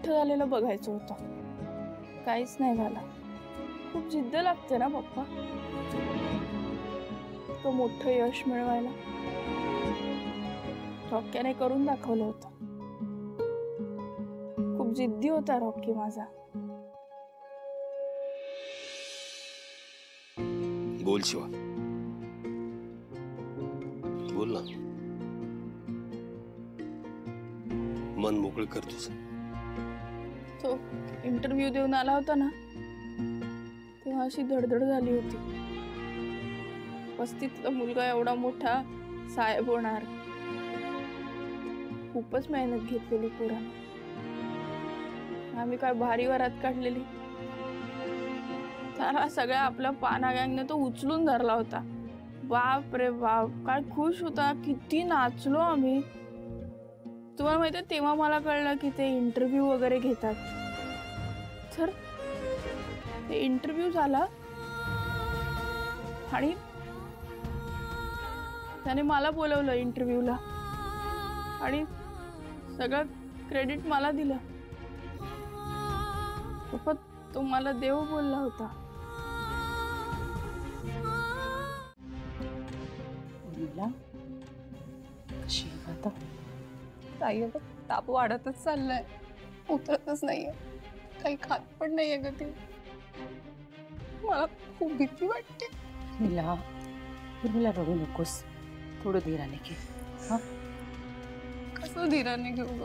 मोठं झालेलं बघायचं होतं. काहीच नाही झालं. खूप जिद्द लागते ना पप्पा तो मोठं यश मिळवायला. रॉक्याने करून दाखवलं होतं. खूप जिद्दी होता रॉकी माझा. बोल शिवा, बोल ना. मन मोकळं कर तुझं. तो इंटरव्ह्यू देऊन आला होता ना तेव्हा अशी धडधड झाली होती. वस्तीतला मुलगा एवढा मोठा साहेब होणार. खूपच मेहनत घेतलेली पोराने. आम्ही काय भारी वरात काढलेली. त्याला सगळ्या आपल्या पाना गँगने तो उचलून धरला होता. बाप रे बाप, काय खुश होता. किती नाचलो आम्ही. तुम्हाला माहिती आहे तेव्हा मला कळलं की ते इंटरव्ह्यू वगैरे घेतात. तर ते इंटरव्ह्यू झाला आणि त्याने मला बोलवलं इंटरव्ह्यूला आणि सगळं क्रेडिट मला दिलं. पप्पा तो मला देव बोलला होता. कशी आता ताई अगं ताप वाढतच चाललाय. उतरतच नाहीये. काही खात पण नाहीये ग ती. मला खूप भीती वाटते. उर्मिला रडू नकोस. थोडं धीराने घे. कसं धीराने घेऊ ग.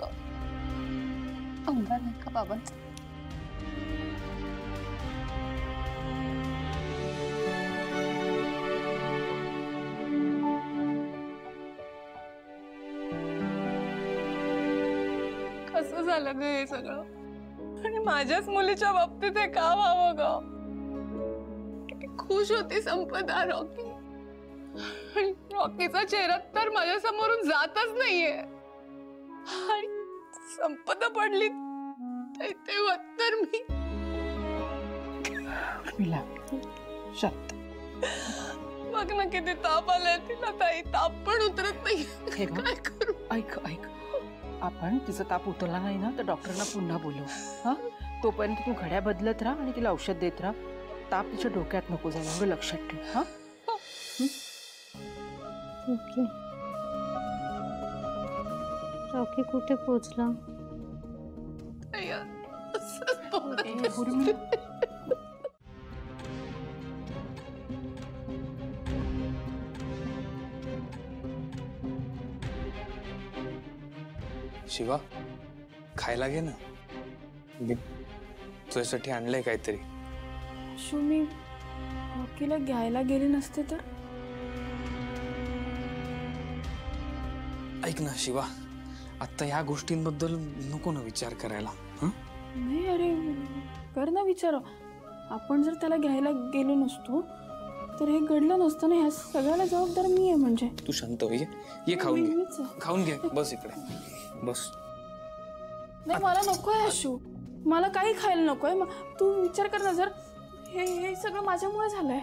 अंगार नाही का बाबांचं. कसं झालं ग हे सगळं. आणि माझ्याच मुलीच्या बाबतीत हे का व्हावं ग. किती खुश होती संपदा रॉकी. आणि रॉकीचा चेहरा तर माझ्या समोरून जातच नाहीये. आणि संपदा पडली तेव्हा तर मी शांत बघ ना किती ताप आलाय तिला. ताई ताप पण उतरत नाही. काय करू. ऐक ऐक, आपण तिचा ताप उतरला नाही ना तर डॉक्टरला पुन्हा बोलवू. हा तोपर्यंत तू घड्या बदलत राहा आणि तिला औषध देत राहा. ताप तिच्या डोक्यात नको जायला एवढं लक्षात ठेव. हा ओके. रॉकी कुठे पोहोचला. शिवा खायला घे ना. मी तुझ्यासाठी आणलंय काहीतरी. मी रॉकीला घ्यायला गेले नसते तर. ऐक ना शिवा, आता ह्या गोष्टींबद्दल नको ना विचार करायला. नाही अरे कर ना विचार. आपण जर त्याला घ्यायला गेलो नसतो तर हे घडलं नसतं ना. ह्या सगळ्याला जबाबदार मी आहे. म्हणजे तू शांत हो. ये खाऊन घे. खाऊन घे. बस इकडे बस. नाही मला नकोय आशू. मला काही खायला नकोय. तू विचार कर ना. जर हे सगळं माझ्यामुळे झालंय.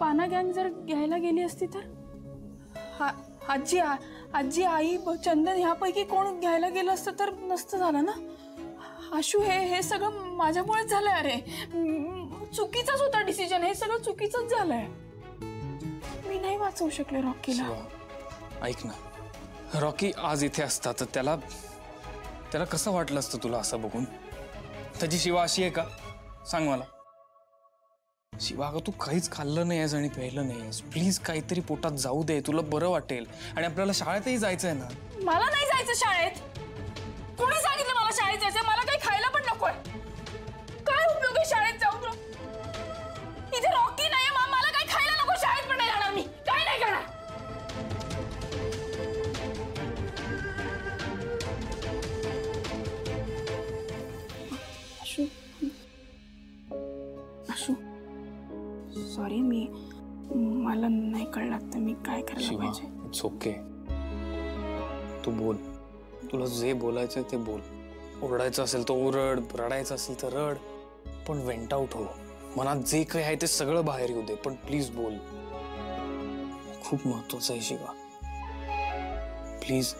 पाना गँग जर घ्यायला गेली असती तर आजी आई चंदन ह्यापैकी कोण घ्यायला गेलं असतं तर नसतं झालं ना. आशू हे सगळं माझ्यामुळेच झालंय. अरे चुकीचाच होता डिसिजन. हे सगळं चुकीचंच झालंय. मी नाही वाचवू शकले रॉकीला. ऐक ना, रॉकी आज इथे असता तर त्याला कसं वाटलं असतं तुला असं बघून. त्याची शिवा अशी आहे का सांग मला. शिवा अगं तू काहीच खाल्लं नाही आहेस आणि प्यायलं नाही आहेस. प्लीज काहीतरी पोटात जाऊ दे. तुला बरं वाटेल. आणि आपल्याला शाळेतही जायचंय ना. मला नाही जायचं शाळेत. कोणी सांगितलं मला शाळेत जायचं. मला काही खायला पण नकोय. काय उपयोग आहे शाळेत जाऊन. इथे रॉकी नाही. मला काही खायला नको. शाळेत पण नाही जाणार मी. काय नाही करणार. आशू सॉरी. मला नाही कळलं तर मी काय करायला पाहिजे. It's okay. तू बोल. तुला जे बोलायचं ते बोल. ओरडायचं असेल तर ओरड. रडायचं असेल तर रड. पण वेंट आउट हो. मनात जे काही आहे ते सगळं बाहेर येऊ दे. पण प्लीज बोल. खूप महत्वाचं आहे शिवा. प्लीज.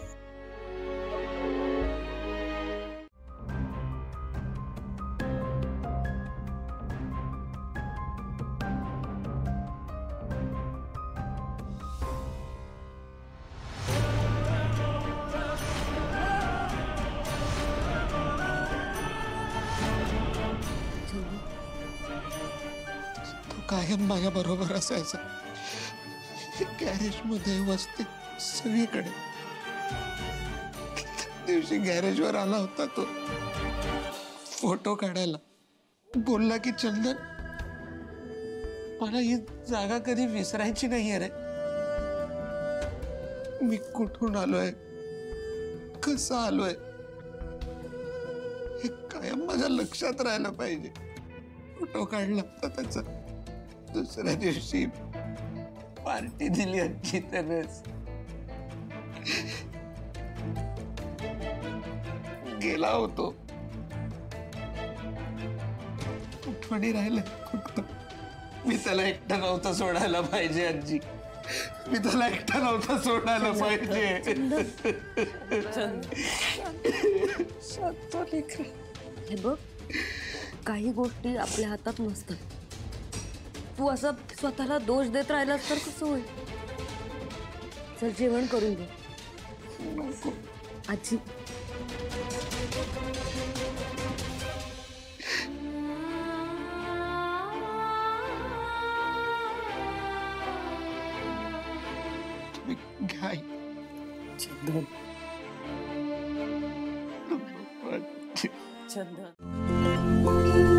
कायम माझ्या बरोबर असायचा. गॅरेज मध्ये वस्ती सगळीकडे. त्या दिवशी गॅरेजवर आला होता तो फोटो काढायला. बोलला की चंदन, मला ही जागा कधी विसरायची नाहीये रे. मी कुठून आलोय, कसं आलोय, हे कायम माझ्या लक्षात राहायला पाहिजे. फोटो काढला होता त्याचा. दुसऱ्या दिवशी पार्टी दिली आजची त्यानेच. गेला होतो. आठवणी राहिल्या फक्त. मी त्याला एकटा नव्हता सोडायला पाहिजे आजी. मी त्याला एकटा नव्हता सोडायला पाहिजे. हे बघ, काही गोष्टी आपल्या हातात नसतात. तू असं स्वतःला दोष देत राहिलास तर कसं होईल? चल जेवण करून घे. आजी घ्या. चंदन, चंदन.